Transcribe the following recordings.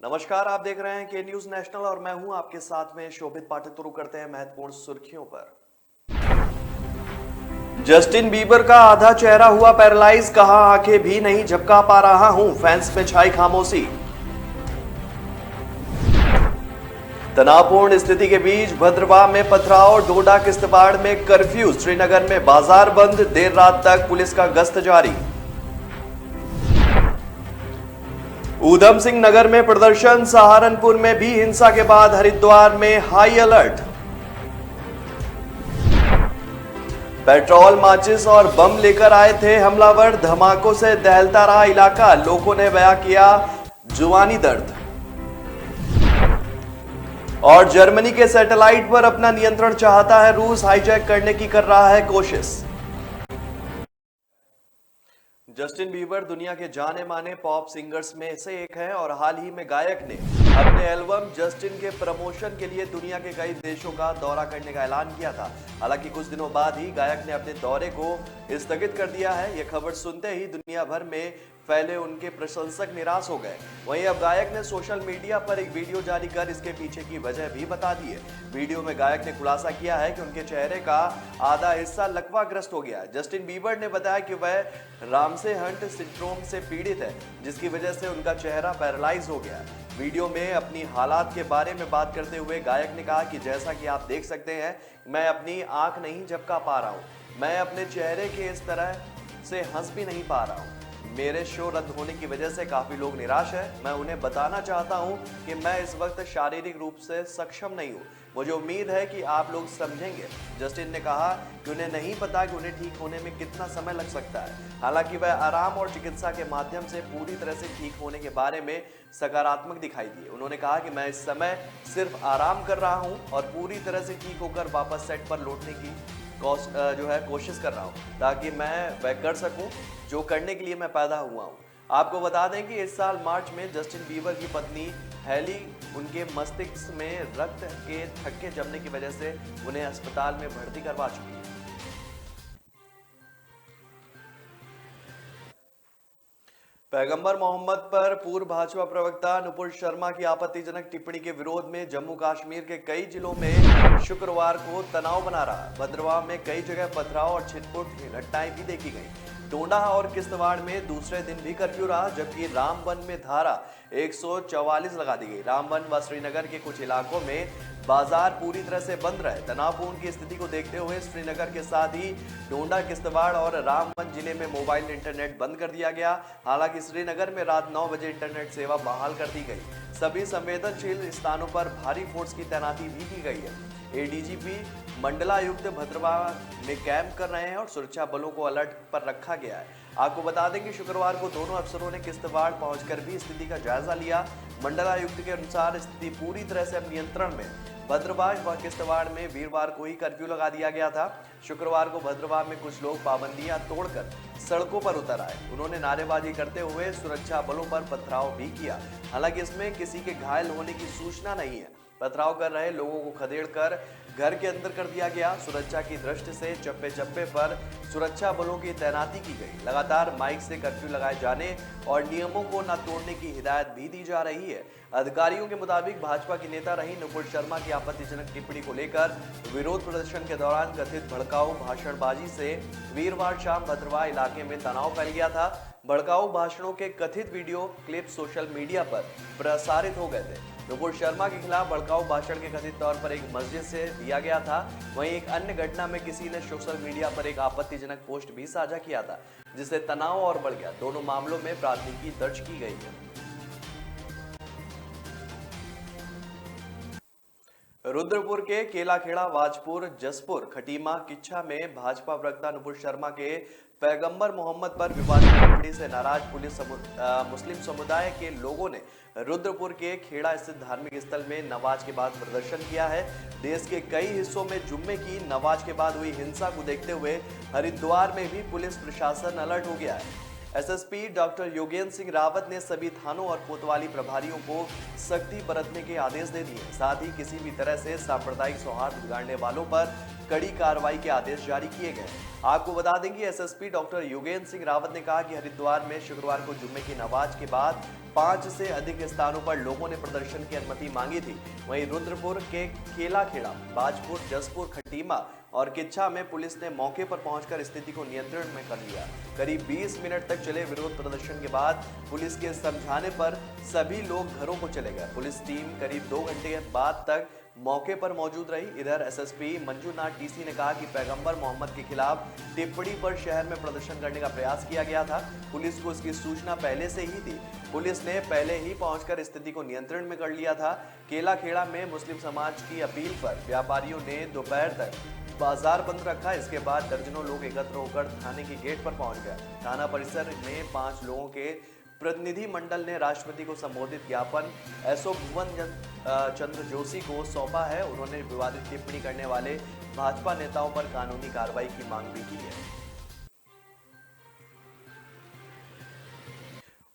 नमस्कार, आप देख रहे हैं के न्यूज नेशनल और मैं हूं आपके साथ में शोभित पाठक। शुरू करते हैं महत्वपूर्ण सुर्खियों पर। जस्टिन बीबर का आधा चेहरा हुआ पैरालाइज, कहा आंखें भी नहीं झपका पा रहा हूं, फैंस में छाई खामोशी। तनावपूर्ण स्थिति के बीच भद्रवाह में पथराव, डोडा किश्तवाड़ में कर्फ्यू, श्रीनगर में बाजार बंद, देर रात तक पुलिस का गश्त जारी। ऊधम सिंह नगर में प्रदर्शन, सहारनपुर में भी हिंसा के बाद हरिद्वार में हाई अलर्ट। पेट्रोल, माचिस और बम लेकर आए थे हमलावर, धमाकों से दहलता रहा इलाका, लोगों ने बयां किया जुबानी दर्द। और जर्मनी के सैटेलाइट पर अपना नियंत्रण चाहता है रूस, हाईजैक करने की कर रहा है कोशिश। जस्टिन बीबर दुनिया के जाने माने पॉप सिंगर्स में से एक हैं और हाल ही में गायक ने अपने एल्बम जस्टिन के प्रमोशन के लिए दुनिया के कई देशों का दौरा करने का ऐलान किया था। हालांकि कुछ दिनों बाद ही गायक ने अपने दौरे को स्थगित कर दिया है। यह खबर सुनते ही दुनिया भर में फैले उनके प्रशंसक निराश हो गए। वहीं अब गायक ने सोशल मीडिया पर एक वीडियो जारी कर इसके पीछे की वजह भी बता दी है। वीडियो में गायक ने खुलासा किया है कि उनके चेहरे का आधा हिस्सा लकवाग्रस्त हो गया है। जस्टिन बीबर ने बताया कि वह रामसे हंट सिंड्रोम से पीड़ित है, जिसकी वजह से उनका चेहरा पैरालाइज हो गया है। वीडियो में अपनी हालात के बारे में बात करते हुए गायक ने कहा कि जैसा कि आप देख सकते हैं, मैं अपनी आंख नहीं झपका पा रहा हूं, मैं अपने चेहरे के इस तरह से हंस भी नहीं पा रहा हूं। मेरे शो रद्द होने की वजह से काफी लोग निराश हैं। मैं उन्हें बताना चाहता हूं कि मैं इस वक्त शारीरिक रूप से सक्षम नहीं हूं। मुझे उम्मीद है कि आप लोग समझेंगे। जस्टिन ने कहा कि उन्हें नहीं पता कि उन्हें ठीक होने में कितना समय लग सकता है। हालांकि वह आराम और चिकित्सा के माध्यम से पूरी तरह से ठीक होने के बारे में सकारात्मक दिखाई दिए। उन्होंने कहा कि मैं इस समय सिर्फ आराम कर रहा हूं और पूरी तरह से ठीक होकर वापस सेट पर लौटने की कोशिश कर रहा हूं, ताकि मैं वह कर सकूं जो करने के लिए मैं पैदा हुआ हूं। आपको बता दें कि इस साल मार्च में जस्टिन बीबर की पत्नी हैली उनके मस्तिष्क में रक्त के थक्के जमने की वजह से उन्हें अस्पताल में भर्ती करवा चुकी है। पैगंबर मोहम्मद पर पूर्व भाजपा प्रवक्ता नुपुर शर्मा की आपत्तिजनक टिप्पणी के विरोध में जम्मू कश्मीर के कई जिलों में शुक्रवार को तनाव बना रहा। भद्रवाह में कई जगह पथराव और छिटपुट घटनाएं भी देखी गई। डोडा और किश्तवाड़ में दूसरे दिन भी कर्फ्यू रहा, जबकि रामबन में धारा 144 लगा दी गई। रामबन व श्रीनगर के कुछ इलाकों में बाजार पूरी तरह से बंद रहे। तनावपूर्ण की स्थिति को देखते हुए श्रीनगर के साथ ही डोडा, किश्तवाड़ और रामबन जिले में मोबाइल इंटरनेट बंद कर दिया गया। हालांकि श्रीनगर में रात 9 बजे इंटरनेट सेवा बहाल कर दी गई। सभी संवेदनशील स्थानों पर भारी फोर्स की तैनाती भी की गई है। एडीजीपी मंडलायुक्त भद्रवाह में कैंप कर रहे हैं और सुरक्षा बलों को अलर्ट पर रखा गया है। आपको बता दें कि शुक्रवार को दोनों अफसरों ने किश्तवाड़ पहुंचकर भी स्थिति का जायजा लिया। मंडलायुक्त के अनुसार स्थिति पूरी तरह से अब नियंत्रण में। भद्रवाह व किश्तवाड़ में वीरवार को ही कर्फ्यू लगा दिया गया था। शुक्रवार को भद्रवाह में कुछ लोग पाबंदियां तोड़कर सड़कों पर उतर आए। उन्होंने नारेबाजी करते हुए सुरक्षा बलों पर पथराव भी किया। हालांकि इसमें किसी के घायल होने की सूचना नहीं है। पथराव कर रहे लोगों को खदेड़कर घर के अंदर कर दिया गया। सुरक्षा की दृष्टि से चप्पे चप्पे पर सुरक्षा बलों की तैनाती की गई। लगातार माइक से कर्फ्यू लगाए जाने और नियमों को न तोड़ने की हिदायत भी दी जा रही है। अधिकारियों के मुताबिक भाजपा की नेता रही नुपुर शर्मा की आपत्तिजनक टिप्पणी को लेकर विरोध प्रदर्शन के दौरान कथित भड़काऊ भाषणबाजी से वीरवार शाम भद्रवाह इलाके में तनाव फैल गया था। भड़काऊ भाषणों के कथित वीडियो क्लिप सोशल मीडिया पर प्रसारित हो गए थे। नुपुर शर्मा के खिलाफ भड़काऊ भाषण के कथित तौर पर एक मस्जिद से दिया गया था। वहीं एक अन्य घटना में किसी ने सोशल मीडिया पर एक आपत्तिजनक पोस्ट भी साझा किया था, जिससे तनाव और बढ़ गया। दोनों मामलों में प्राथमिकी दर्ज की गई है। रुद्रपुर के केलाखेड़ा, वाजपुर, जसपुर, खटीमा, किच्छा में भाजपा प्रवक्ता नुपुर शर्मा के पैगंबर मोहम्मद पर विवादित टिप्पणी से नाराज मुस्लिम समुदाय के लोगों ने रुद्रपुर के खेड़ा स्थित धार्मिक स्थल में नमाज के बाद प्रदर्शन किया है। देश के कई हिस्सों में जुम्मे की नमाज के बाद हुई हिंसा को देखते हुए हरिद्वार में भी पुलिस प्रशासन अलर्ट हो गया है। एसएसपी डॉक्टर योगेंद्र सिंह रावत ने सभी थानों और कोतवाली प्रभारियों को सख्ती बरतने के आदेश दे दिए। साथ ही किसी भी तरह से सांप्रदायिक सौहार्द बिगाड़ने वालों पर कड़ी कार्रवाई के आदेश जारी किए गए। आपको बता दें कि एसएसपी डॉक्टर योगेंद्र सिंह रावत ने कहा कि हरिद्वार में शुक्रवार को जुम्मे की नमाज के बाद 5 से अधिक स्थानों पर लोगों ने प्रदर्शन की अनुमति मांगी थी। वहीं रुद्रपुर के केलाखेड़ा, बाजपुर, जसपुर, खटीमा और किच्छा में पुलिस ने मौके पर पहुंचकर स्थिति को नियंत्रण में कर लिया। करीब 20 मिनट तक चले विरोध प्रदर्शन के बाद पुलिस के समझाने पर सभी लोग घरों को चले गए। पुलिस टीम करीब 2 घंटे बाद तक मौके पर मौजूद रही। इधर एसएसपी मंजूनाथ टीसी ने कहा कि पैगंबर मोहम्मद के खिलाफ टिप्पणी पर शहर में प्रदर्शन करने का प्रयास किया गया था। पुलिस को इसकी सूचना पहले से ही थी। पुलिस ने पहले ही पहुंचकर स्थिति को नियंत्रण में कर लिया था। केलाखेड़ा में मुस्लिम समाज की अपील पर व्यापारियों ने दोपहर तक बाजार बंद रखा। इसके बाद दर्जनों लोग एकत्र होकर थाने के गेट पर पहुंच गए। थाना परिसर में 5 लोगों के प्रतिनिधि मंडल ने राष्ट्रपति को संबोधित ज्ञापन एसओ भुवन चंद्र जोशी को सौंपा है। उन्होंने विवादित टिप्पणी करने वाले भाजपा नेताओं पर कानूनी कार्रवाई की मांग भी की है।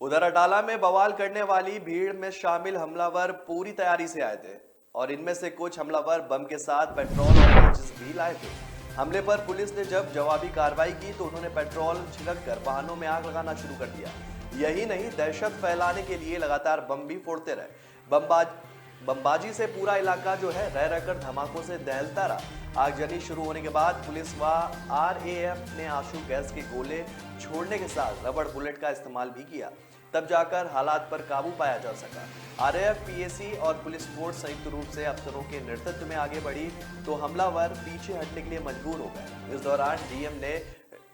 उधर अटाला में बवाल करने वाली भीड़ में शामिल हमलावर पूरी तैयारी से आए थे और इनमें से कुछ हमलावर बम के साथ पेट्रोल और माचिस भी लाए थे। हमले पर पुलिस ने जब जवाबी कार्रवाई की तो उन्होंने पेट्रोल छिड़ककर वाहनों में आग लगाना शुरू कर दिया। यही नहीं, दहशत फैलाने के लिए लगातार बम भी फोड़ते रहे। बमबाजी से पूरा इलाका जो है रह रहकर धमाकों से दहलता रहा। आगजनी शुरू होने के बाद पुलिस व आरएएफ ने आंसू गैस के गोले छोड़ने के साथ रबड़ बुलेट का इस्तेमाल भी किया, तब जाकर हालात पर काबू पाया जा सका। आरएएफ, पीएसी और पुलिस फोर्स संयुक्त रूप से अफसरों के नेतृत्व में आगे बढ़ी तो हमलावर पीछे हटने के लिए मजबूर हो गए। इस दौरान डीएम ने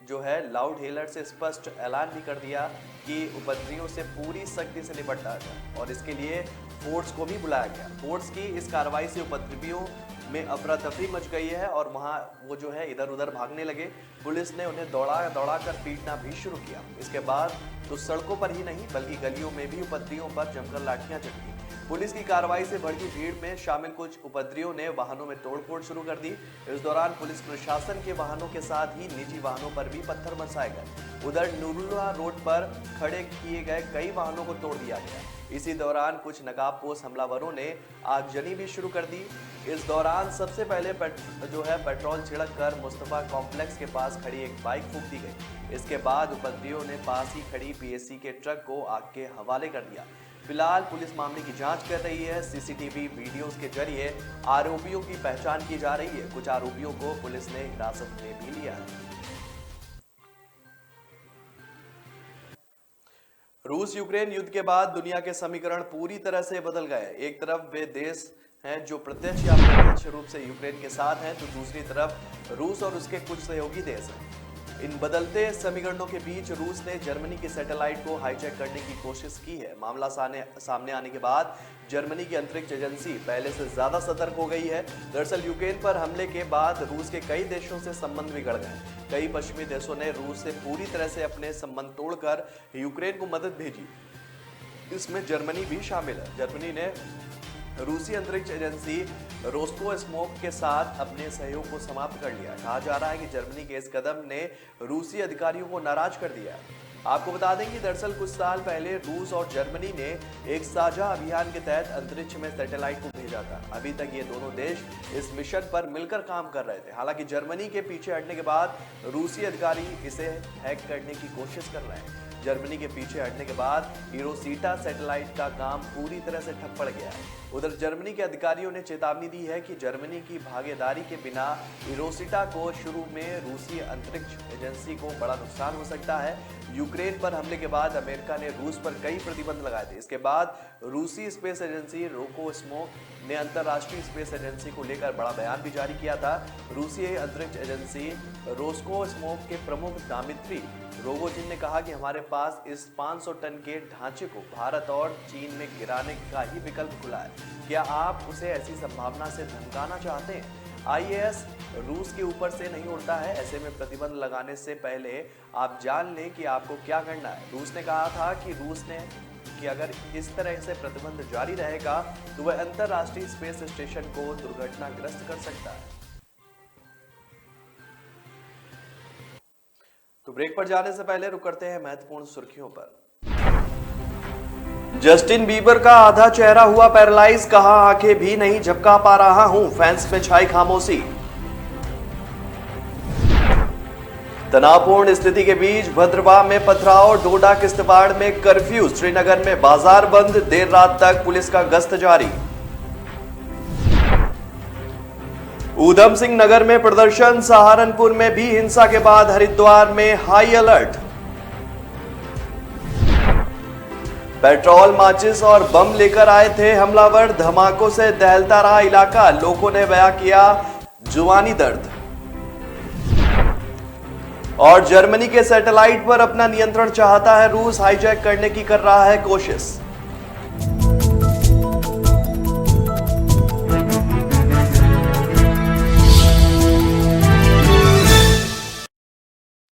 जो है लाउड हेलर से स्पष्ट ऐलान भी कर दिया कि उपद्रवियों से पूरी सख्ती से निपटा जाए और इसके लिए फोर्स को भी बुलाया गया। फोर्स की इस कार्रवाई से उपद्रवियों में अफरा तफरी मच गई है और वहां वो जो है इधर उधर भागने लगे। पुलिस ने उन्हें दौड़ा कर पीटना भी शुरू किया। इसके बाद तो सड़कों पर ही नहीं बल्कि गलियों में भी उपद्रवियों पर जमकर लाठियां चटकी। पुलिस की कार्रवाई से भड़की भीड़ में शामिल कुछ उपद्रवियों ने वाहनों में तोड़फोड़ शुरू कर दी। इस दौरान पुलिस प्रशासन के वाहनों के साथ ही निजी वाहनों पर भी पत्थर बरसाए गए। उधर नूरुल्लाह रोड पर खड़े किए गए कई वाहनों को तोड़ दिया गया। इसी दौरान कुछ नकाबपोश हमलावरों ने आगजनी भी शुरू कर दी। इस दौरान सबसे पहले पेट्रोल छिड़क कर मुस्तफा कॉम्प्लेक्स के पास खड़ी एक बाइक फूंक दी गई। इसके बाद उपद्रवियों ने पास ही खड़ी पीएससी के ट्रक को आग के हवाले कर दिया। फिलहाल पुलिस मामले की जांच कर रही है। सीसीटीवी वीडियोस के जरिए आरोपियों की पहचान की जा रही है। कुछ आरोपियों को पुलिस ने हिरासत में भी लिया है। रूस यूक्रेन युद्ध के बाद दुनिया के समीकरण पूरी तरह से बदल गए। एक तरफ वे देश हैं जो प्रत्यक्ष या अप्रत्यक्ष रूप से यूक्रेन के साथ हैं, तो दूसरी तरफ रूस और उसके कुछ सहयोगी देश हैं। इन बदलते समीकरणों के बीच रूस ने जर्मनी की सैटेलाइट को हाईजैक करने की कोशिश की है। मामला सामने आने के बाद जर्मनी की अंतरिक्ष एजेंसी पहले से ज्यादा सतर्क हो गई है। दरअसल यूक्रेन पर हमले के बाद रूस के कई देशों से संबंध बिगड़ गए। कई पश्चिमी देशों ने रूस से पूरी तरह से अपने संबंध तोड़कर यूक्रेन को मदद भेजी। इसमें जर्मनी भी शामिल है। जर्मनी ने रूसी अंतरिक्ष एजेंसी रोस्कोस्मोक के साथ अपने सहयोग को समाप्त कर लिया। कहा जा रहा है कि जर्मनी के इस कदम ने रूसी अधिकारियों को नाराज कर दिया। आपको बता दें कि दरअसल कुछ साल पहले रूस और जर्मनी ने एक साझा अभियान के तहत अंतरिक्ष में सैटेलाइट को भेजा था। अभी तक ये दोनों देश इस मिशन पर मिलकर काम कर रहे थे। हालांकि जर्मनी के पीछे हटने के बाद रूसी अधिकारी इसे हैक करने की कोशिश कर रहे हैं। जर्मनी के पीछे हटने के बाद ईरोसिटा सैटेलाइट का काम पूरी तरह से ठप पड़ गया है। उधर जर्मनी के अधिकारियों ने चेतावनी दी है कि जर्मनी की भागीदारी के बिना ईरोसिटा को शुरू में रूसी अंतरिक्ष एजेंसी को बड़ा नुकसान हो सकता है। यूक्रेन पर हमले के बाद अमेरिका ने रूस पर कई प्रतिबंध लगाए थे। इसके बाद रूसी स्पेस एजेंसी रोकोस्मोक ने अंतरराष्ट्रीय स्पेस एजेंसी को लेकर बड़ा बयान भी जारी किया था। रूसी अंतरिक्ष एजेंसी रोस्कोस्मोक के प्रमुख दामित्री रोगोजिन ने कहा कि हमारे पास इस 500 टन के ढांचे को भारत और चीन में गिराने का ही विकल्प खुला है। क्या आप उसे ऐसी संभावना से धमकाना चाहते हैं? आईएएस रूस के ऊपर से नहीं उड़ता है। ऐसे में प्रतिबंध लगाने से पहले आप जान लें कि आपको क्या करना है। रूस ने कहा था कि अगर इस तरह से प्रतिबंध जारी रहेगा तो वह अंतरराष्ट्रीय स्पेस स्टेशन को दुर्घटनाग्रस्त कर सकता है। तो ब्रेक पर जाने से पहले रुक करते हैं महत्वपूर्ण सुर्खियों पर। जस्टिन बीबर का आधा चेहरा हुआ पैरालाइज, कहा आंखें भी नहीं झपका पा रहा हूं, फैंस में छाई खामोशी। तनावपूर्ण स्थिति के बीच भद्रवाह में पथराव, डोडा किश्तवाड़ में कर्फ्यू, श्रीनगर में बाजार बंद, देर रात तक पुलिस का गश्त जारी। ऊधम सिंह नगर में प्रदर्शन, सहारनपुर में भी हिंसा के बाद हरिद्वार में हाई अलर्ट। पेट्रोल, माचिस और बम लेकर आए थे हमलावर, धमाकों से दहलता रहा इलाका, लोगों ने बयां किया जुबानी दर्द। और जर्मनी के सैटेलाइट पर अपना नियंत्रण चाहता है रूस, हाईजैक करने की कर रहा है कोशिश।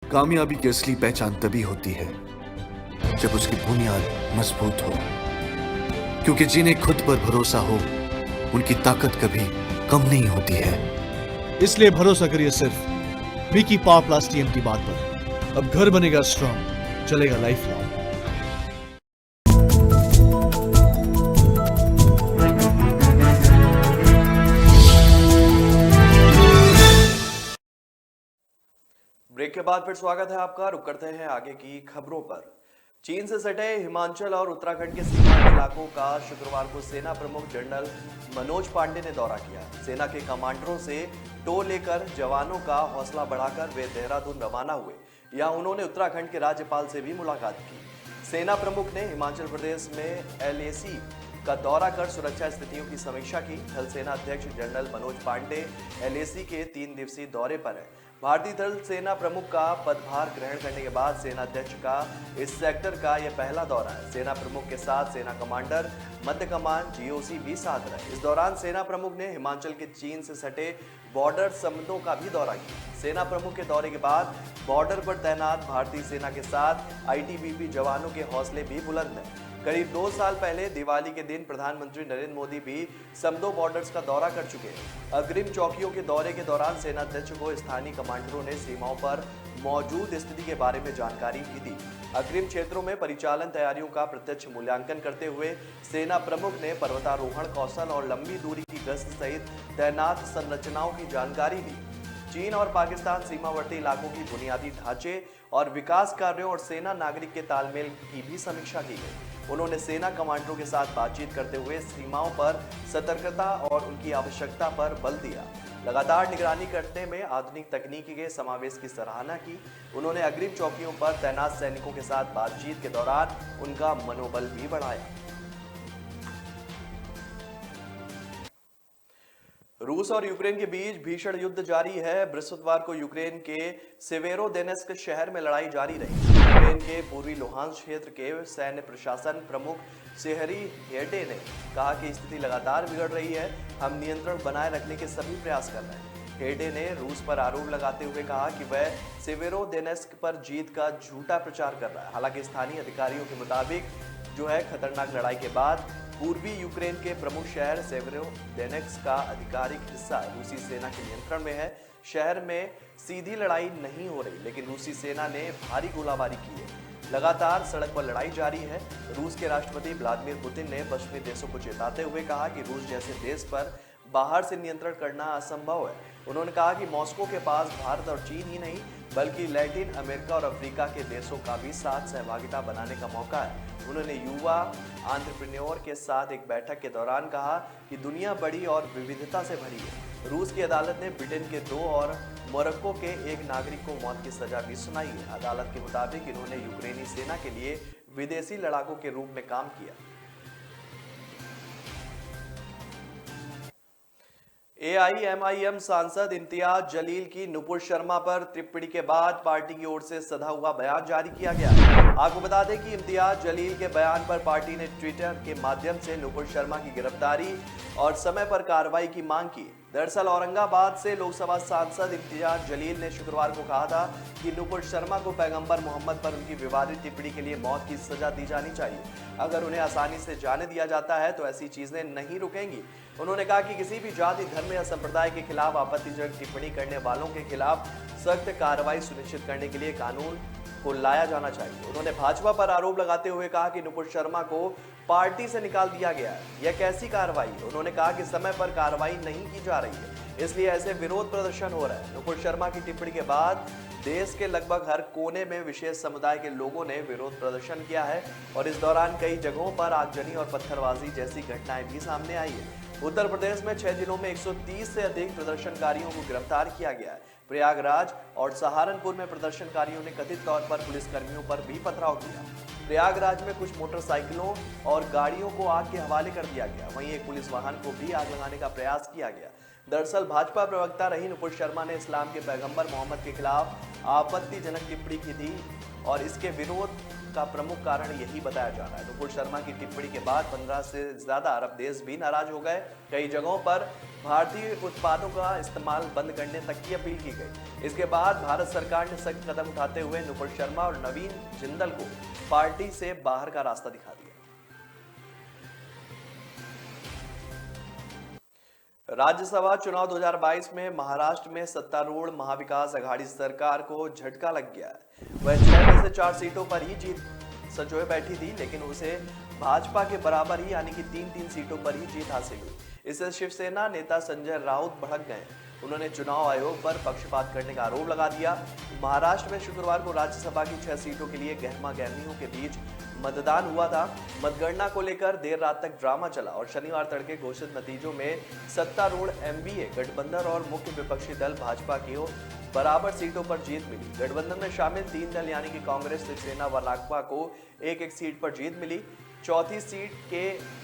कामयाबी की असली पहचान तभी होती है जब उसकी बुनियाद मजबूत हो, क्योंकि जिन्हें खुद पर भरोसा हो उनकी ताकत कभी कम नहीं होती है। इसलिए भरोसा करिए सिर्फ विकी पावर प्लस टीएमटी बात पर। अब घर बनेगा स्ट्रॉन्ग, चलेगा लाइफ लॉन्ग। ब्रेक के बाद फिर स्वागत है आपका। रुक करते हैं आगे की खबरों पर। चीन से सटे हिमाचल और उत्तराखंड के सीमांत इलाकों का शुक्रवार को सेना प्रमुख जनरल मनोज पांडे ने दौरा किया। सेना के कमांडरों से टो लेकर जवानों का हौसला बढ़ाकर वे देहरादून रवाना हुए। यहां उन्होंने उत्तराखंड के राज्यपाल से भी मुलाकात की। सेना प्रमुख ने हिमाचल प्रदेश में एलएसी का दौरा कर सुरक्षा स्थितियों की समीक्षा की। थल सेना अध्यक्ष जनरल मनोज पांडे एलएसी के 3 दिवसीय दौरे पर है। भारतीय थल सेना प्रमुख का पदभार ग्रहण करने के बाद सेना अध्यक्ष का इस सेक्टर का यह पहला दौरा है। सेना प्रमुख के साथ सेना कमांडर, मध्य कमान, जीओसी भी साथ रहे। इस दौरान सेना प्रमुख ने हिमाचल के चीन से सटे बॉर्डर समूहों का भी दौरा किया। सेना प्रमुख के दौरे के बाद बॉर्डर पर तैनात भारतीय सेना के साथ आईटीबीपी जवानों के हौसले भी बुलंद हैं। करीब 2 साल पहले दिवाली के दिन प्रधानमंत्री नरेंद्र मोदी भी समदो बॉर्डर्स का दौरा कर चुके हैं। अग्रिम चौकियों के दौरे के दौरान सेना अध्यक्ष को स्थानीय कमांडरों ने सीमाओं पर मौजूद स्थिति के बारे में जानकारी भी दी। अग्रिम क्षेत्रों में परिचालन तैयारियों का प्रत्यक्ष मूल्यांकन करते हुए सेना प्रमुख ने पर्वतारोहण कौशल और लंबी दूरी की गश्त सहित तैनात संरचनाओं की जानकारी दी। चीन और पाकिस्तान सीमावर्ती इलाकों की बुनियादी ढांचे और विकास कार्यों और सेना नागरिक के तालमेल की भी समीक्षा की गई। उन्होंने सेना कमांडरों के साथ बातचीत करते हुए सीमाओं पर सतर्कता और उनकी आवश्यकता पर बल दिया। लगातार निगरानी करने में आधुनिक तकनीकी के समावेश की सराहना की। उन्होंने अग्रिम चौकियों पर तैनात सैनिकों के साथ बातचीत के दौरान उनका मनोबल भी बढ़ाया। रूस और यूक्रेन के बीच भीषण युद्ध जारी है। बृहस्पतिवार को यूक्रेन के सेवेरोडेनेस्क शहर में लड़ाई जारी रही। यूक्रेन के पूर्वी लुहांस्क क्षेत्र के सैन्य प्रशासन प्रमुख सेहरी हेडे ने कहा कि स्थिति लगातार बिगड़ रही है, हम नियंत्रण बनाए रखने के सभी प्रयास कर रहे हैं। हेडे ने रूस पर आरोप लगाते हुए कहा कि वह सेवेरोडेनेस्क पर जीत का झूठा प्रचार कर रहा है। हालांकि स्थानीय अधिकारियों के मुताबिक खतरनाक लड़ाई के बाद पूर्वी यूक्रेन के प्रमुख शहर सेवेरोडेनेस्क का आधिकारिक हिस्सा रूसी सेना के नियंत्रण में है। शहर में सीधी लड़ाई नहीं हो रही, लेकिन रूसी सेना ने भारी गोलाबारी की है। लगातार सड़क पर लड़ाई जारी है। रूस के राष्ट्रपति व्लादिमीर पुतिन ने पश्चिमी देशों को चेताते हुए कहा कि रूस जैसे देश पर बाहर से नियंत्रण करना असंभव है। उन्होंने कहा कि मॉस्को के पास भारत और चीन ही नहीं बल्कि लैटिन अमेरिका और अफ्रीका के देशों का भी साथ सहभागिता बनाने का मौका है। उन्होंने युवा एंटरप्रेन्योर के साथ एक बैठक के दौरान कहा कि दुनिया बड़ी और विविधता से भरी है। रूस की अदालत ने ब्रिटेन के 2 और मोरक्को के 1 नागरिक को मौत की सजा भी सुनाई है। अदालत के मुताबिक इन्होंने यूक्रेनी सेना के लिए विदेशी लड़ाकों के रूप में काम किया। एआईएमआईएम सांसद इम्तियाज जलील की नुपुर शर्मा पर टिप्पणी के बाद पार्टी की ओर से सधा हुआ बयान जारी किया गया। आपको बता दें कि इम्तियाज जलील के बयान पर पार्टी ने ट्विटर के माध्यम से नुपुर शर्मा की गिरफ्तारी और समय पर कार्रवाई की मांग की। दरअसल औरंगाबाद से लोकसभा सांसद इम्तियाज जलील ने शुक्रवार को कहा था कि नुपुर शर्मा को पैगंबर मोहम्मद पर उनकी विवादित टिप्पणी के लिए मौत की सजा दी जानी चाहिए। अगर उन्हें आसानी से जाने दिया जाता है तो ऐसी चीजें नहीं रुकेंगी। उन्होंने कहा कि किसी भी जाति, धर्म या संप्रदाय के खिलाफ आपत्तिजनक टिप्पणी करने वालों के खिलाफ सख्त कार्रवाई सुनिश्चित करने के लिए कानून को लाया जाना चाहिए। उन्होंने भाजपा पर आरोप लगाते हुए कहा कि नुपुर शर्मा को पार्टी से निकाल दिया गया है। यह कैसी कार्रवाई? उन्होंने कहा कि समय पर कार्रवाई नहीं की जा रही है, इसलिए ऐसे विरोध प्रदर्शन हो रहा है। नुपुर शर्मा की टिप्पणी के बाद देश के लगभग हर कोने में विशेष समुदाय के लोगों ने विरोध प्रदर्शन किया है और इस दौरान कई जगहों पर आगजनी और पत्थरबाजी जैसी घटनाएं भी सामने आई है। उत्तर प्रदेश में 6 जिलों में 130 से अधिक प्रदर्शनकारियों को गिरफ्तार किया गया है। प्रयागराज और सहारनपुर में प्रदर्शनकारियों ने कथित तौर पर पुलिसकर्मियों पर भी पथराव किया। प्रयागराज में कुछ मोटरसाइकिलों और गाड़ियों को आग के हवाले कर दिया गया। वहीं एक पुलिस वाहन को भी आग लगाने का प्रयास किया गया। दरअसल भाजपा प्रवक्ता रही नुपुर शर्मा ने इस्लाम के पैगंबर मोहम्मद के खिलाफ आपत्तिजनक टिप्पणी की थी और इसके विरोध का प्रमुख कारण यही बताया जा रहा है। नुपुर शर्मा की टिप्पणी के बाद 15 से ज्यादा अरब देश भी नाराज हो गए। कई जगहों पर भारतीय उत्पादों का इस्तेमाल बंद करने तक की अपील की गई। इसके बाद भारत सरकार ने सख्त कदम उठाते हुए नुपुर शर्मा और नवीन जिंदल को पार्टी से बाहर का रास्ता दिखा दिया। राज्यसभा चुनाव 2022 में महाराष्ट्र में सत्तारूढ़ महाविकास अघाड़ी सरकार को झटका लग गया है। वह 6 में से 4 सीटों पर ही जीत संजोए बैठी थी, लेकिन उसे भाजपा के बराबर ही यानी कि 3 सीटों पर ही जीत हासिल हुई। इससे शिवसेना नेता संजय राउत भड़क गए। उन्होंने चुनाव आयोग पर पक्षपात करने का आरोप लगा दिया। महाराष्ट्र में शुक्रवार को राज्यसभा की 6 सीटों के लिए गहमा गहमियों के बीच मतदान हुआ था। मतगणना को लेकर देर रात तक ड्रामा चला और शनिवार तड़के घोषित नतीजों में सत्तारूढ़ एमवीए गठबंधन और मुख्य विपक्षी दल भाजपा की बराबर सीटों पर जीत मिली। गठबंधन में शामिल 3 दल यानी कि कांग्रेस, शिवसेना व राक्पा को एक सीट पर जीत मिली। चौथी सीट के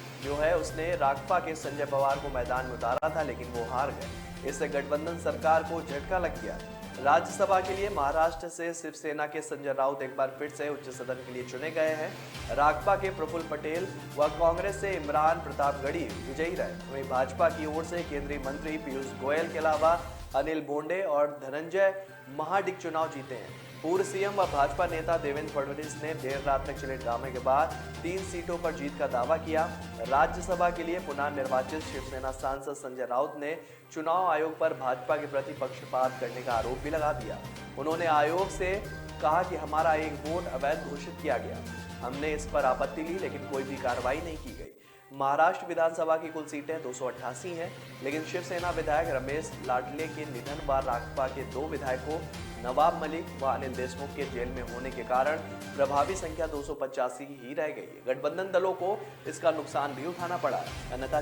उसने राक्पा के संजय पवार को मैदान में उतारा था, लेकिन वो हार गए। इससे गठबंधन सरकार को झटका लग गया। राज्यसभा के लिए महाराष्ट्र से शिवसेना के संजय राउत एक बार फिर से उच्च सदन के लिए चुने गए हैं। राक्पा के प्रफुल्ल पटेल व कांग्रेस से इमरान प्रतापगढ़ी विजयी रहे। वहीं भाजपा की ओर से केंद्रीय मंत्री पीयूष गोयल के अलावा अनिल बोंडे और धनंजय महाडिक चुनाव जीते हैं। पूर्व सीएम व भाजपा नेता देवेंद्र फडणवीस ने देर रात तक चले ड्रामे के बाद 3 सीटों पर जीत का दावा किया। राज्यसभा के लिए पुनर्निर्वाचित शिवसेना सांसद संजय राउत ने चुनाव आयोग पर भाजपा के प्रति पक्षपात करने का आरोप भी लगा दिया। उन्होंने आयोग से कहा कि हमारा एक वोट अवैध घोषित किया गया। हमने इस पर आपत्ति ली, लेकिन कोई भी कार्रवाई नहीं की गई। महाराष्ट्र विधानसभा की कुल सीटें 288 हैं, लेकिन शिवसेना विधायक रमेश लाडले के निधन व राक्पा के 2 विधायकों नवाब मलिक व अनिल देशमुख के जेल में होने के कारण प्रभावी संख्या 285 ही रह गई है। गठबंधन दलों को इसका नुकसान भी उठाना पड़ा है, अन्यथा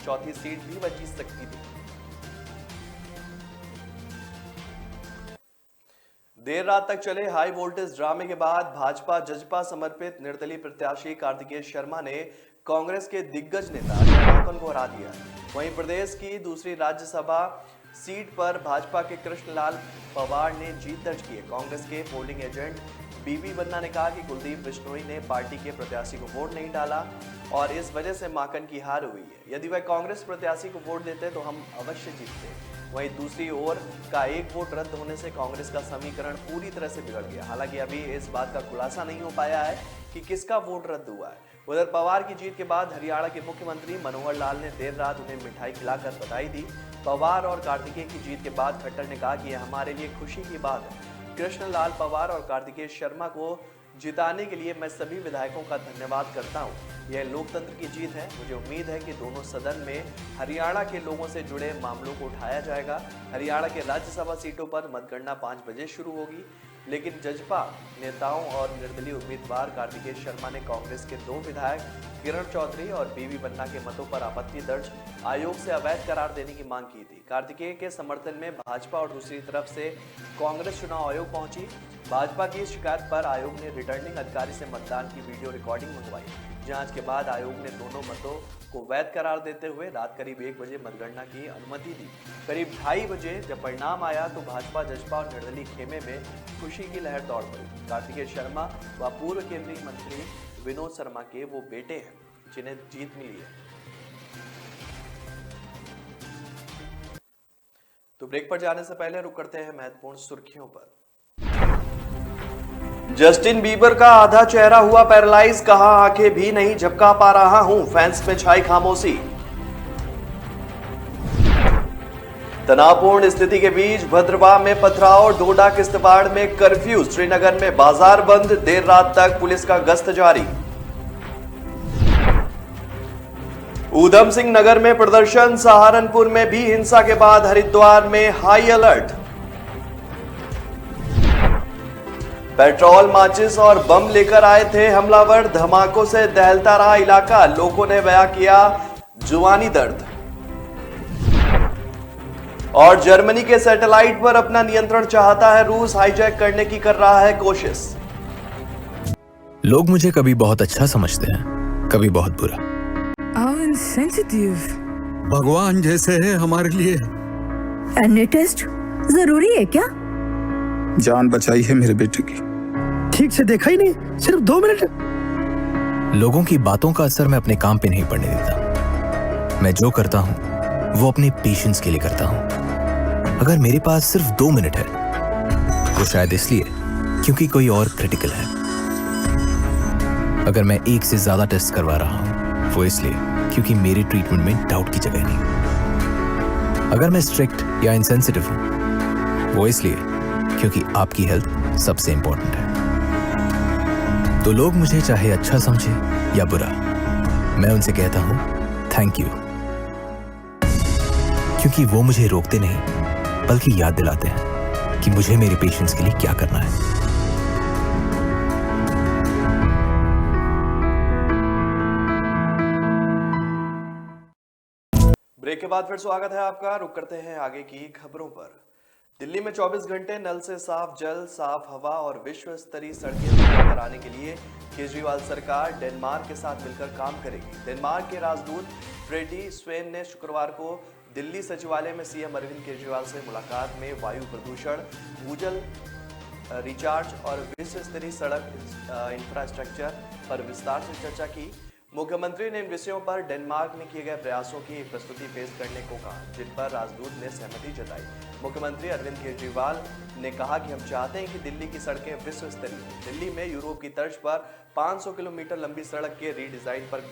चौथी सीट भी वह जीत सकती थी। देर रात तक चले हाई वोल्टेज ड्रामे के बाद भाजपा जजपा समर्पित निर्दलीय प्रत्याशी कार्तिकेय शर्मा ने कांग्रेस के दिग्गज नेता अजय को हरा दिया। वहीं प्रदेश की दूसरी राज्यसभा सीट पर भाजपा के कृष्णलाल पवार ने जीत दर्ज की है। कांग्रेस के पोलिंग एजेंट बीबी बन्ना ने कहा कि कुलदीप बिश्नोई ने पार्टी के प्रत्याशी को वोट नहीं डाला और इस वजह से माकन की हार हुई है। यदि वह कांग्रेस प्रत्याशी को वोट देते तो हम अवश्य जीतते। वहीं दूसरी ओर का एक वोट रद्द होने से कांग्रेस का समीकरण पूरी तरह से बिगड़ गया। हालांकि अभी इस बात का खुलासा नहीं हो पाया है कि किसका वोट रद्द हुआ है। उधर पवार की जीत के बाद हरियाणा के मुख्यमंत्री मनोहर लाल ने देर रात उन्हें मिठाई खिलाकर बधाई दी। पवार और कार्तिकेय की जीत के बाद खट्टर ने कहा कि यह हमारे लिए खुशी की बात है। कृष्णलाल पवार और कार्तिकेय शर्मा को जिताने के लिए मैं सभी विधायकों का धन्यवाद करता हूं। यह लोकतंत्र की जीत है। मुझे उम्मीद है कि दोनों सदन में हरियाणा के लोगों से जुड़े मामलों को उठाया जाएगा। हरियाणा के राज्यसभा सीटों पर मतगणना 5 बजे शुरू होगी, लेकिन जजपा नेताओं और निर्दलीय उम्मीदवार कार्तिकेय शर्मा ने कांग्रेस के 2 विधायक किरण चौधरी और बीबी बन्ना के मतों पर आपत्ति दर्ज आयोग से अवैध करार देने की मांग की थी। कार्तिकेय के समर्थन में भाजपा और दूसरी तरफ से कांग्रेस चुनाव आयोग पहुंची। भाजपा की शिकायत पर आयोग ने रिटर्निंग अधिकारी से मतदान की वीडियो रिकॉर्डिंग मंगवाई। जांच के बाद आयोग ने दोनों मतों को वैध करार देते हुए रात करीब 1 बजे मतगणना की अनुमति दी। करीब 2:30 बजे जब परिणाम आया तो भाजपा, जजपा और निर्दलीय खेमे में खुशी की लहर दौड़ पड़ी। कार्तिकेय शर्मा व पूर्व केंद्रीय मंत्री विनोद शर्मा के वो बेटे हैं जिन्हें जीत मिली है। तो ब्रेक पर जाने से पहले रुक करते हैं महत्वपूर्ण सुर्खियों पर। जस्टिन बीबर का आधा चेहरा हुआ पैरालाइज, कहा आंखें भी नहीं झपका पा रहा हूं, फैंस में छाई खामोशी। तनावपूर्ण स्थिति के बीच भद्रवाह में पथराव, डोडा किश्तवाड़ में कर्फ्यू, श्रीनगर में बाजार बंद, देर रात तक पुलिस का गश्त जारी। ऊधम सिंह नगर में प्रदर्शन, सहारनपुर में भी हिंसा के बाद हरिद्वार में हाई अलर्ट। पेट्रोल, माचिस और बम लेकर आए थे हमलावर, धमाकों से दहलता रहा इलाका, लोगों ने बयां किया जुबानी दर्द। और जर्मनी के सैटेलाइट पर अपना नियंत्रण चाहता है रूस, हाईजैक करने की कर रहा है कोशिश। लोग मुझे कभी बहुत अच्छा समझते हैं, कभी बहुत बुरा। सेंसिटिव। भगवान जैसे है हमारे लिए। एनी टेस्ट जरूरी है क्या? जान बचाई है मेरे बेटे की। ठीक से देखा ही नहीं, सिर्फ 2 मिनट। लोगों की बातों का असर मैं अपने काम पे नहीं पड़ने देता। मैं जो करता हूं वो अपने पेशेंस के लिए करता हूं। अगर मेरे पास सिर्फ 2 मिनट है वो शायद इसलिए क्योंकि कोई और क्रिटिकल है। अगर मैं 1 से ज्यादा टेस्ट करवा रहा हूं वो इसलिए क्योंकि मेरे ट्रीटमेंट में डाउट की जगह नहीं। अगर मैं स्ट्रिक्ट या इनसेंसिटिव हूं वो इसलिए क्योंकि आपकी हेल्थ सबसे इंपॉर्टेंट है। तो लोग मुझे चाहे अच्छा समझे या बुरा, मैं उनसे कहता हूं थैंक यू, क्योंकि वो मुझे रोकते नहीं बल्कि याद दिलाते हैं कि मुझे मेरे पेशेंट्स के लिए क्या करना है। ब्रेक के बाद फिर स्वागत है आपका। रुक करते हैं आगे की खबरों पर। दिल्ली में 24 घंटे नल से साफ जल, साफ हवा और विश्व स्तरीय सड़कें मुहैया कराने के लिए केजरीवाल सरकार डेनमार्क के साथ मिलकर काम करेगी। डेनमार्क के राजदूत फ्रेडी स्वेन ने शुक्रवार को दिल्ली सचिवालय में सीएम अरविंद केजरीवाल से मुलाकात में वायु प्रदूषण, भूजल रिचार्ज और विश्व स्तरीय सड़क इंफ्रास्ट्रक्चर पर विस्तार से चर्चा की। मुख्यमंत्री ने इन विषयों पर डेनमार्क में किए गए प्रयासों की एक प्रस्तुति पेश करने को कहा, जिन पर राजदूत ने सहमति जताई। मुख्यमंत्री अरविंद केजरीवाल ने कहा कि हम चाहते हैं कि दिल्ली की सड़कें विश्व स्तरीय हों। दिल्ली में यूरोप की तर्ज पर 500 किलोमीटर लंबी सड़क के रीडिजाइन पर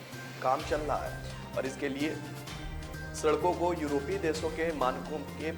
काम चल रहा है और इसके लिए सड़कों को यूरोपीय देशों के मानकों के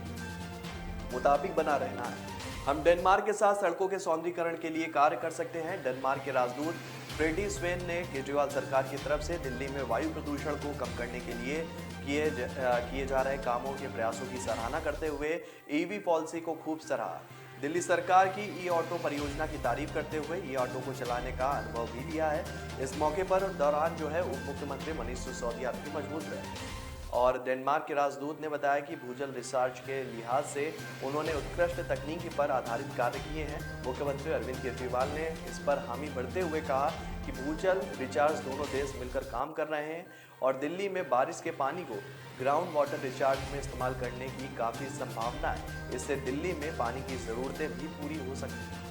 मुताबिक बना रहना है। हम डेनमार्क के साथ सड़कों के सौंदर्यीकरण के लिए कार्य कर सकते हैं। डेनमार्क के राजदूत फ्रेडी स्वेन ने केजरीवाल सरकार की तरफ से दिल्ली में वायु प्रदूषण को कम करने के लिए किए जा रहे कामों के प्रयासों की सराहना करते हुए ईवी पॉलिसी को खूब सराहा। दिल्ली सरकार की ई ऑटो परियोजना की तारीफ करते हुए ई ऑटो को चलाने का अनुभव भी लिया है। इस मौके पर दौरान जो है उप मुख्यमंत्री मनीष सिसोदिया भी मौजूद रहे। और डेनमार्क के राजदूत ने बताया कि भूजल रिसर्च के लिहाज से उन्होंने उत्कृष्ट तकनीकी पर आधारित कार्य किए हैं। मुख्यमंत्री अरविंद केजरीवाल ने इस पर हामी भरते हुए कहा कि भूजल रिचार्ज दोनों देश मिलकर काम कर रहे हैं और दिल्ली में बारिश के पानी को ग्राउंड वाटर रिचार्ज में इस्तेमाल करने की काफ़ी संभावना है। इससे दिल्ली में पानी की ज़रूरतें भी पूरी हो सकती हैं।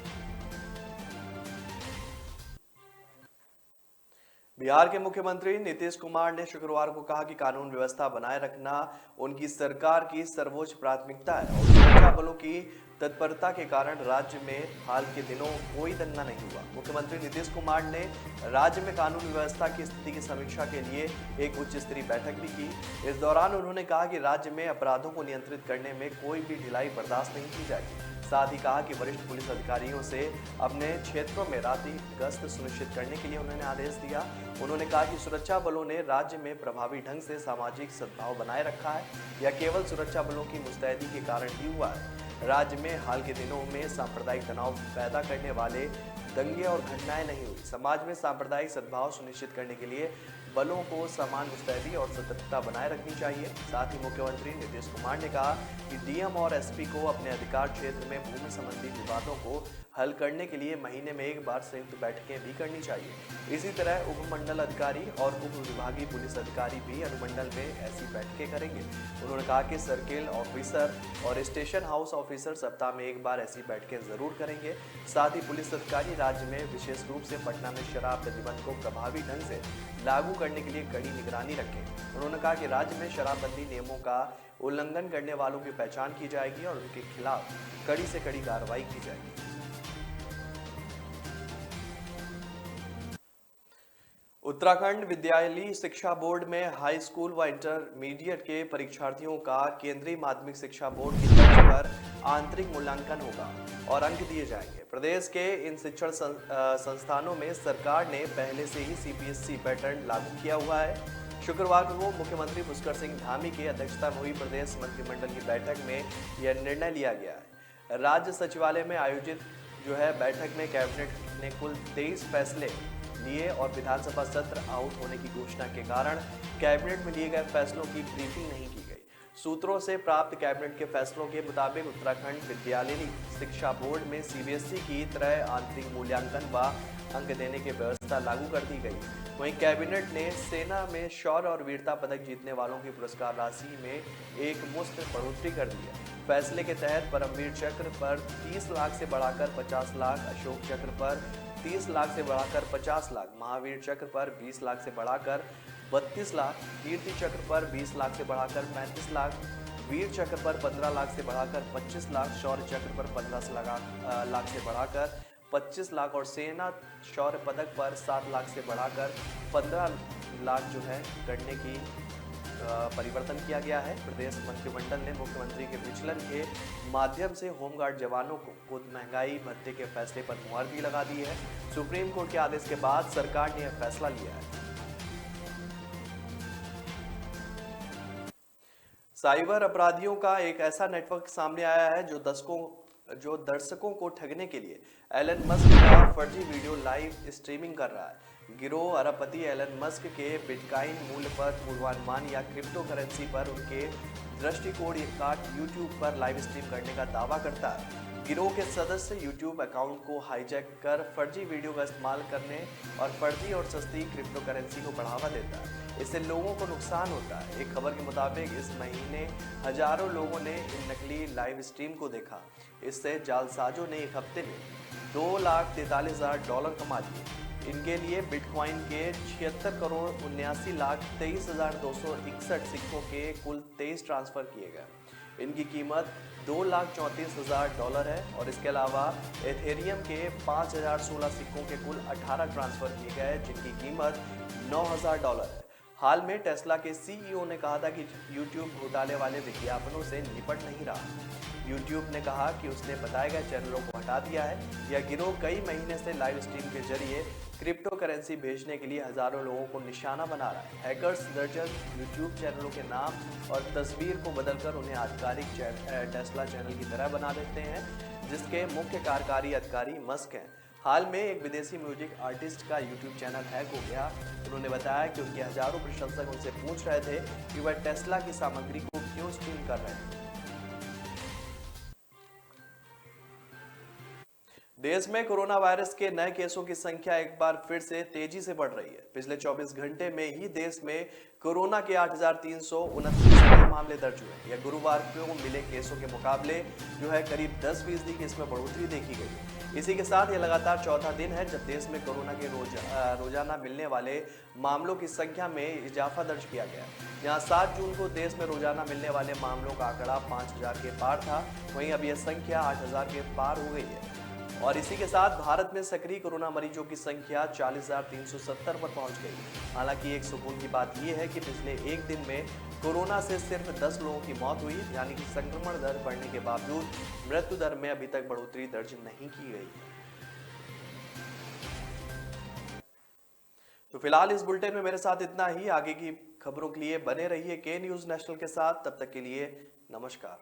बिहार के मुख्यमंत्री नीतीश कुमार ने शुक्रवार को कहा कि कानून व्यवस्था बनाए रखना उनकी सरकार की सर्वोच्च प्राथमिकता है और सुरक्षा बलों की तत्परता के कारण राज्य में हाल के दिनों कोई दंगा नहीं हुआ। मुख्यमंत्री नीतीश कुमार ने राज्य में कानून व्यवस्था की स्थिति की समीक्षा के लिए एक उच्च स्तरीय बैठक भी की। इस दौरान उन्होंने कहा कि राज्य में अपराधों को नियंत्रित करने में कोई भी ढिलाई बर्दाश्त नहीं की जाएगी। साथ ही कहा कि वरिष्ठ पुलिस अधिकारियों से अपने क्षेत्रों में रात्रि गश्त सुनिश्चित करने के लिए उन्होंने आदेश दिया। उन्होंने कहा कि सुरक्षा बलों ने राज्य में प्रभावी ढंग से सामाजिक सद्भाव बनाए रखा है। यह केवल सुरक्षा बलों की मुस्तैदी के कारण ही हुआ है। राज्य में हाल के दिनों में सांप्रदायिक तनाव पैदा करने वाले दंगे और घटनाएं नहीं हुई। समाज में सांप्रदायिक सद्भाव सुनिश्चित करने के लिए बलों को समान मुस्तैदी और सतर्कता बनाए रखनी चाहिए। साथ ही मुख्यमंत्री नीतीश कुमार ने कहा कि डीएम और एसपी को अपने अधिकार क्षेत्र में भूमि संबंधी विवादों को हल करने के लिए महीने में एक बार संयुक्त बैठकें भी करनी चाहिए। इसी तरह उप मंडल अधिकारी और उप विभागीय पुलिस अधिकारी भी अनुमंडल में ऐसी बैठकें करेंगे। उन्होंने कहा कि सर्किल ऑफिसर और स्टेशन हाउस ऑफिसर सप्ताह में एक बार ऐसी बैठकें जरूर करेंगे। साथ ही पुलिस अधिकारी राज्य में विशेष रूप से पटना में शराब प्रतिबंध को प्रभावी ढंग से लागू करने के लिए कड़ी निगरानी रखें। उन्होंने कहा कि राज्य में शराबबंदी नियमों का उल्लंघन करने वालों की पहचान की जाएगी और उनके खिलाफ कड़ी से कड़ी कार्रवाई की जाएगी। उत्तराखंड विद्यालयी शिक्षा बोर्ड में हाई स्कूल व इंटरमीडिएट के परीक्षार्थियों का केंद्रीय माध्यमिक शिक्षा बोर्ड की तर्ज पर आंतरिक मूल्यांकन होगा और अंक दिए जाएंगे। प्रदेश के इन शिक्षण संस्थानों में सरकार ने पहले से ही सीबीएसई पैटर्न लागू किया हुआ है। शुक्रवार को मुख्यमंत्री पुष्कर सिंह धामी की अध्यक्षता में हुई प्रदेश मंत्रिमंडल की बैठक में यह निर्णय लिया गया है। राज्य सचिवालय में आयोजित बैठक में कैबिनेट ने कुल 23 फैसले लिए और विधानसभा सत्र आउट होने की घोषणा के कारण कैबिनेट में लिए गए फैसलों की ब्रीफिंग नहीं की गई। सूत्रों से प्राप्त कैबिनेट के फैसलों के मुताबिक उत्तराखंड विद्यालयी शिक्षा बोर्ड में सीबीएसई की तरह आंतरिक मूल्यांकन व अंक देने की व्यवस्था लागू कर दी गई। वहीं कैबिनेट ने सेना में शौर्य और वीरता पदक जीतने वालों की पुरस्कार राशि में एक मुश्त बढ़ोतरी कर दी है। फैसले के तहत परमवीर चक्र पर 30 लाख से बढ़ाकर 50 लाख, अशोक चक्र पर 30 लाख से बढ़ाकर 50 लाख, महावीर चक्र पर 20 लाख से बढ़ाकर 32 लाख, कीर्ति चक्र पर 20 लाख से बढ़ाकर 35 लाख, वीर चक्र पर 15 लाख से बढ़ाकर 25 लाख, शौर्य चक्र पर 15 लाख से बढ़ाकर 25 लाख और सेना शौर्य पदक पर 7 लाख से बढ़ाकर 15 लाख करने की परिवर्तन किया गया है। प्रदेश मंत्रिमंडल ने मुख्यमंत्री के विचलन के माध्यम से होमगार्ड जवानों को महंगाई भत्ते के फैसले पर मुहर भी लगा दी है। सुप्रीम कोर्ट के आदेश के बाद सरकार ने यह फैसला लिया है। साइबर अपराधियों का एक ऐसा नेटवर्क सामने आया है जो दर्शकों को ठगने के लिए एलन मस्क का फर्जी वीडियो लाइव स्ट्रीमिंग कर रहा है। गिरोह अरबपति एलन मस्क के बिटकॉइन मूल्य पर पूर्वानुमान या क्रिप्टो करेंसी पर उनके दृष्टिकोण का यूट्यूब पर लाइव स्ट्रीम करने का दावा करता है। गिरोह के सदस्य यूट्यूब अकाउंट को हाईजैक कर फर्जी वीडियो का इस्तेमाल करने और फर्जी और सस्ती क्रिप्टो करेंसी को बढ़ावा देता है। इससे लोगों को नुकसान होता है। एक खबर के मुताबिक इस महीने हजारों लोगों ने इन नकली लाइव स्ट्रीम को देखा। इससे जालसाजों ने एक हफ्ते में $2,43,000 कमा लिए। इनके लिए बिटकॉइन के 76,79,23,261 सिक्कों के कुल 23 ट्रांसफर किए गए। इनकी कीमत $2,34,000 है और इसके अलावा एथेरियम के 5,016 सिक्कों के कुल 18 ट्रांसफर किए गए जिनकी कीमत $9,000 है। हाल में टेस्ला के सीईओ ने कहा था कि यूट्यूब घोटाले वाले विज्ञापनों से निपट नहीं रहा। यूट्यूब ने कहा कि उसने बताए गए चैनलों को हटा दिया है। यह गिरोह कई महीने से लाइव स्ट्रीम के जरिए क्रिप्टो करेंसी भेजने के लिए हजारों लोगों को निशाना बना रहा है। हैकर्स दर्जन यूट्यूब चैनलों के नाम और तस्वीर को बदलकर उन्हें आधिकारिक टेस्ला चैनल की तरह बना देते हैं जिसके मुख्य कार्यकारी अधिकारी मस्क हैं। हाल में एक विदेशी म्यूजिक आर्टिस्ट का यूट्यूब चैनल हैक हो गया। उन्होंने बताया कि उनके हजारों प्रशंसक उनसे पूछ रहे थे कि वह टेस्ला की सामग्री को क्यों स्ट्रीम कर रहे हैं। देश में कोरोना वायरस के नए केसों की संख्या एक बार फिर से तेजी से बढ़ रही है। पिछले 24 घंटे में ही देश में कोरोना के 8,329 नए मामले दर्ज हुए। यह गुरुवार को मिले केसों के मुकाबले करीब 10% की इसमें बढ़ोतरी देखी गई। इसी के साथ यह लगातार चौथा दिन है जब देश में कोरोना के रोजाना मिलने वाले मामलों की संख्या में इजाफा दर्ज किया गया। यहाँ 7 जून को देश में रोजाना मिलने वाले मामलों का आंकड़ा 5,000 के पार था। वहीं अब यह संख्या 8,000 के पार हो गई है और इसी के साथ भारत में सक्रिय कोरोना मरीजों की संख्या 40,370 पर पहुंच गई। हालांकि एक सुकून की बात यह है कि पिछले एक दिन में कोरोना से सिर्फ 10 लोगों की मौत हुई, यानी कि संक्रमण दर बढ़ने के बावजूद मृत्यु दर में अभी तक बढ़ोतरी दर्ज नहीं की गई। तो फिलहाल इस बुलेटिन में मेरे साथ इतना ही। आगे की खबरों के लिए बने रहिए के न्यूज नेशनल के साथ। तब तक के लिए नमस्कार।